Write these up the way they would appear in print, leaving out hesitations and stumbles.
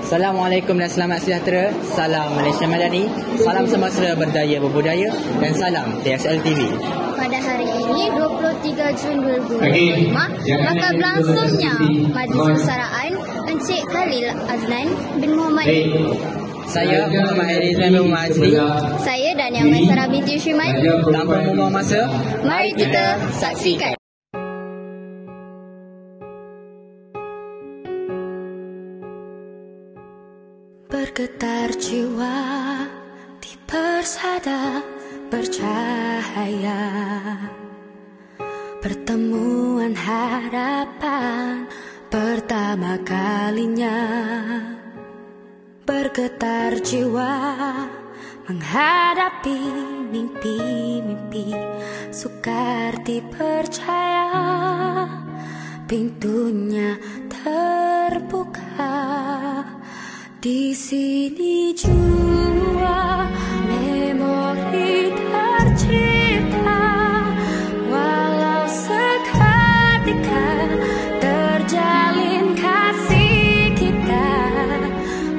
Assalamualaikum dan selamat sejahtera. Salam Malaysia Madani, salam semasa berdaya berbudaya dan salam TSL TV. Pada hari ini 23 Jun 2025 bakal berlangsungnya Majlis Persaraan Encik Khalil Azlan bin Muhammad. Saya Muhammad Harizan bin Muhammad Azli. Saya Dania Maisara binti Syuman. Tanpa membuang masa, Mari kita saksikan. Bergetar jiwa di persada bercahaya, pertemuan harapan pertama kalinya. Bergetar jiwa menghadapi mimpi-mimpi, sukar dipercaya pintunya terbuka. Di sini jua memori tercipta, walau seketika terjalin kasih kita.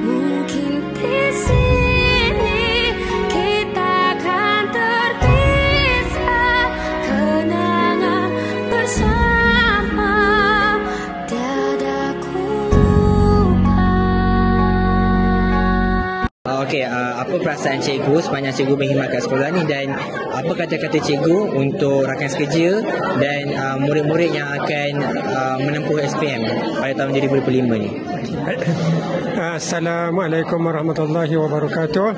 Mungkin di sini kita akan terpisah, kenangan bersama tiada ku lupa. Okey, apa perasaan cikgu sepanjang cikgu berkhidmat kat sekolah ni, dan apa kata-kata cikgu untuk rakan sekerja dan murid-murid yang akan menempuh SPM pada tahun 2025 ni? Assalamualaikum warahmatullahi wabarakatuh.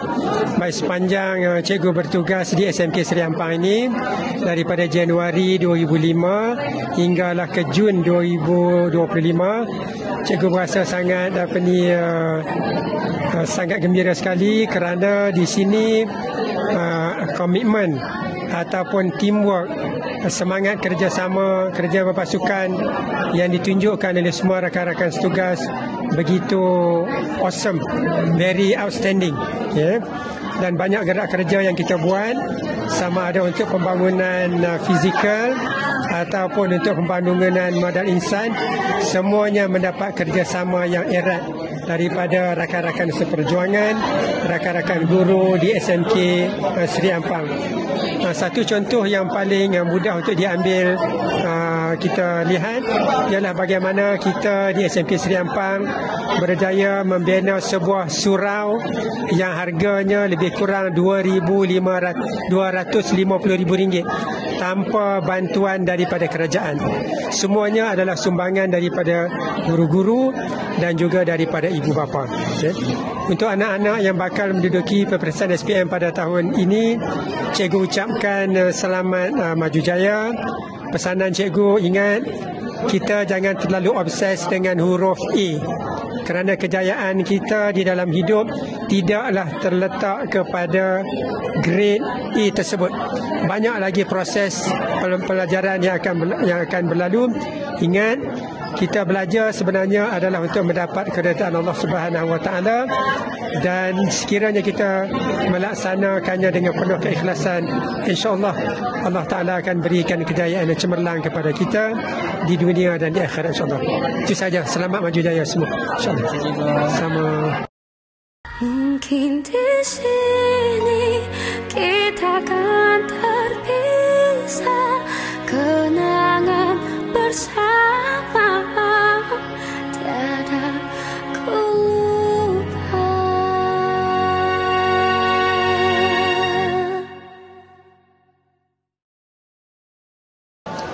Baik, sepanjang cikgu bertugas di SMK Seri Ampang ini daripada Januari 2005 hinggalah ke Jun 2025, cikgu berasa sangat sangat gembira sekali kerana di sini komitmen ataupun teamwork, semangat kerjasama, kerja berpasukan yang ditunjukkan oleh semua rakan-rakan setugas begitu awesome, very outstanding, yeah. Dan banyak gerak kerja yang kita buat, sama ada untuk pembangunan fizikal ataupun untuk pembangunan modal insan, semuanya mendapat kerjasama yang erat daripada rakan-rakan seperjuangan, rakan-rakan guru di SMK Seri Ampang. Satu contoh yang paling mudah untuk diambil kita lihat ialah bagaimana kita di SMK Seri Ampang berjaya membina sebuah surau yang harganya lebih kurang RM250,000 tanpa bantuan daripada kerajaan. Semuanya adalah sumbangan daripada guru-guru dan juga daripada ibu bapa. Okay. Untuk anak-anak yang bakal menduduki peperiksaan SPM pada tahun ini, cikgu ucapkan selamat maju jaya. Pesanan cikgu, ingat, kita jangan terlalu obses dengan huruf A, kerana kejayaan kita di dalam hidup tidaklah terletak kepada grade A tersebut. Banyak lagi proses pelajaran yang akan berlalu. Ingat, kita belajar sebenarnya adalah untuk mendapat keredaan Allah Subhanahu Wa Taala, dan sekiranya kita melaksanakannya dengan penuh keikhlasan, insya-Allah Allah Taala akan berikan kejayaan yang cemerlang kepada kita di dunia dan di akhirat, insya-Allah. Itu saja. Selamat maju jaya semua, insya-Allah. Sama. Mungkin di sini kita akan terpisah, kenangan bersama tiada ku lupa.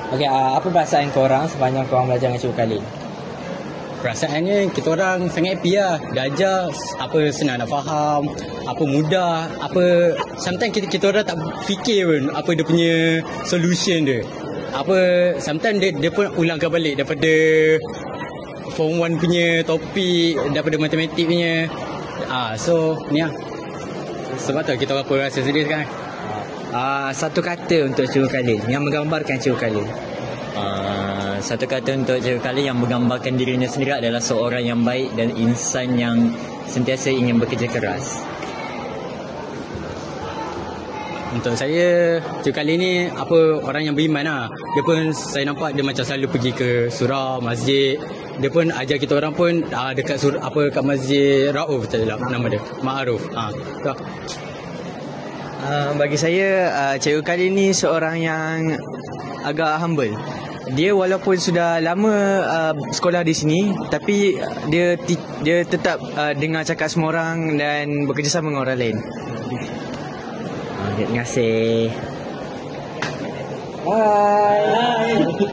Okey, apa perasaan korang sepanjang korang belajar dengan Cikgu Khalil? Perasaannya kita orang sangat happy lah. Belajar apa senang nak faham, apa mudah, apa sometimes kita orang tak fikir pun apa dia punya solution dia. Apa sometimes dia pun ulangkan balik daripada form 1 punya topik, daripada matematik punya. So ni lah. Sebab tu kita orang pun rasa sedih sekarang. Satu kata untuk Cikgu Khalil yang menggambarkan Cikgu Khalil. Satu kata untuk Cikgu Khalil yang menggambarkan dirinya sendiri adalah seorang yang baik dan insan yang sentiasa ingin bekerja keras. Untuk saya, Cikgu kali ni apa orang yang beriman lah. Dia pun saya nampak dia macam selalu pergi ke surau, masjid. Dia pun ajar kita orang pun dekat kat Masjid Rauf nama dia, Ma'aruf. Bagi saya, cikgu kali ni seorang yang agak humble. Dia walaupun sudah lama sekolah di sini, tapi dia tetap dengar cakap semua orang dan bekerjasama dengan orang lain. Terima kasih. Bye.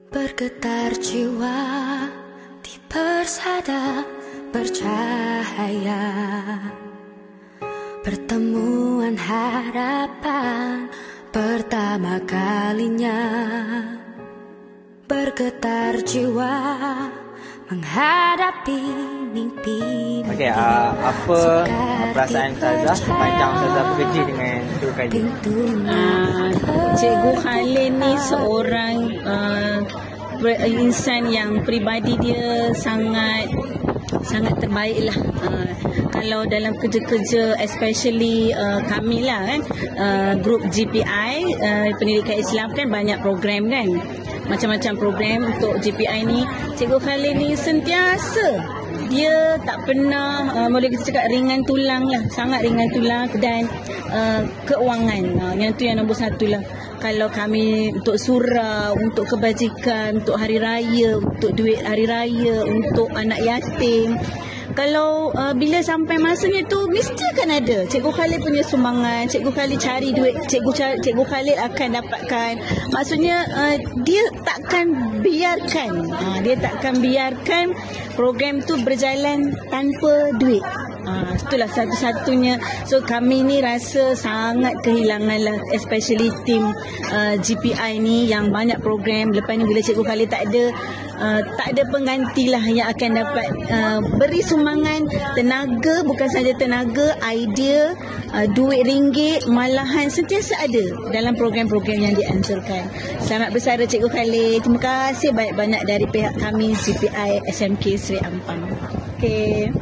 Bergetar jiwa di persada bercahaya, pertemuan harapan pertama kalinya. Bergetar jiwa menghadapi mimpi. Okey, apa perasaan Ustazah sepanjang Ustazah bekerja dengan Cikgu Khalil? Cikgu Khalil ni seorang insan yang peribadi dia sangat terbaik lah. Kalau dalam kerja-kerja, especially kami lah kan, grup GPI, Pendidikan Islam kan banyak program kan, macam-macam program untuk GPI ni. Cikgu Khalil ni sentiasa, dia tak pernah, boleh kita cakap ringan tulang lah, sangat ringan tulang. Dan keuangan, yang tu yang nombor satu lah. Kalau kami untuk surau, untuk kebajikan, untuk hari raya, untuk duit hari raya, untuk anak yatim, kalau bila sampai masanya tu mesti akan ada Cikgu Khalil punya sumbangan. Cikgu Khalil cari duit, Cikgu Khalil akan dapatkan. Maksudnya dia takkan biarkan program tu berjalan tanpa duit. Itulah satu-satunya. So kami ni rasa sangat kehilangan lah, especially tim GPI ni yang banyak program. Lepas ni bila Cikgu Khalil tak ada pengganti lah yang akan dapat beri sumbangan tenaga, bukan saja tenaga, idea, duit ringgit, malahan sentiasa ada dalam program-program yang dianjurkan. Selamat bersara Cikgu Khalil. Terima kasih banyak-banyak dari pihak kami GPI SMK Seri Ampang. Okay.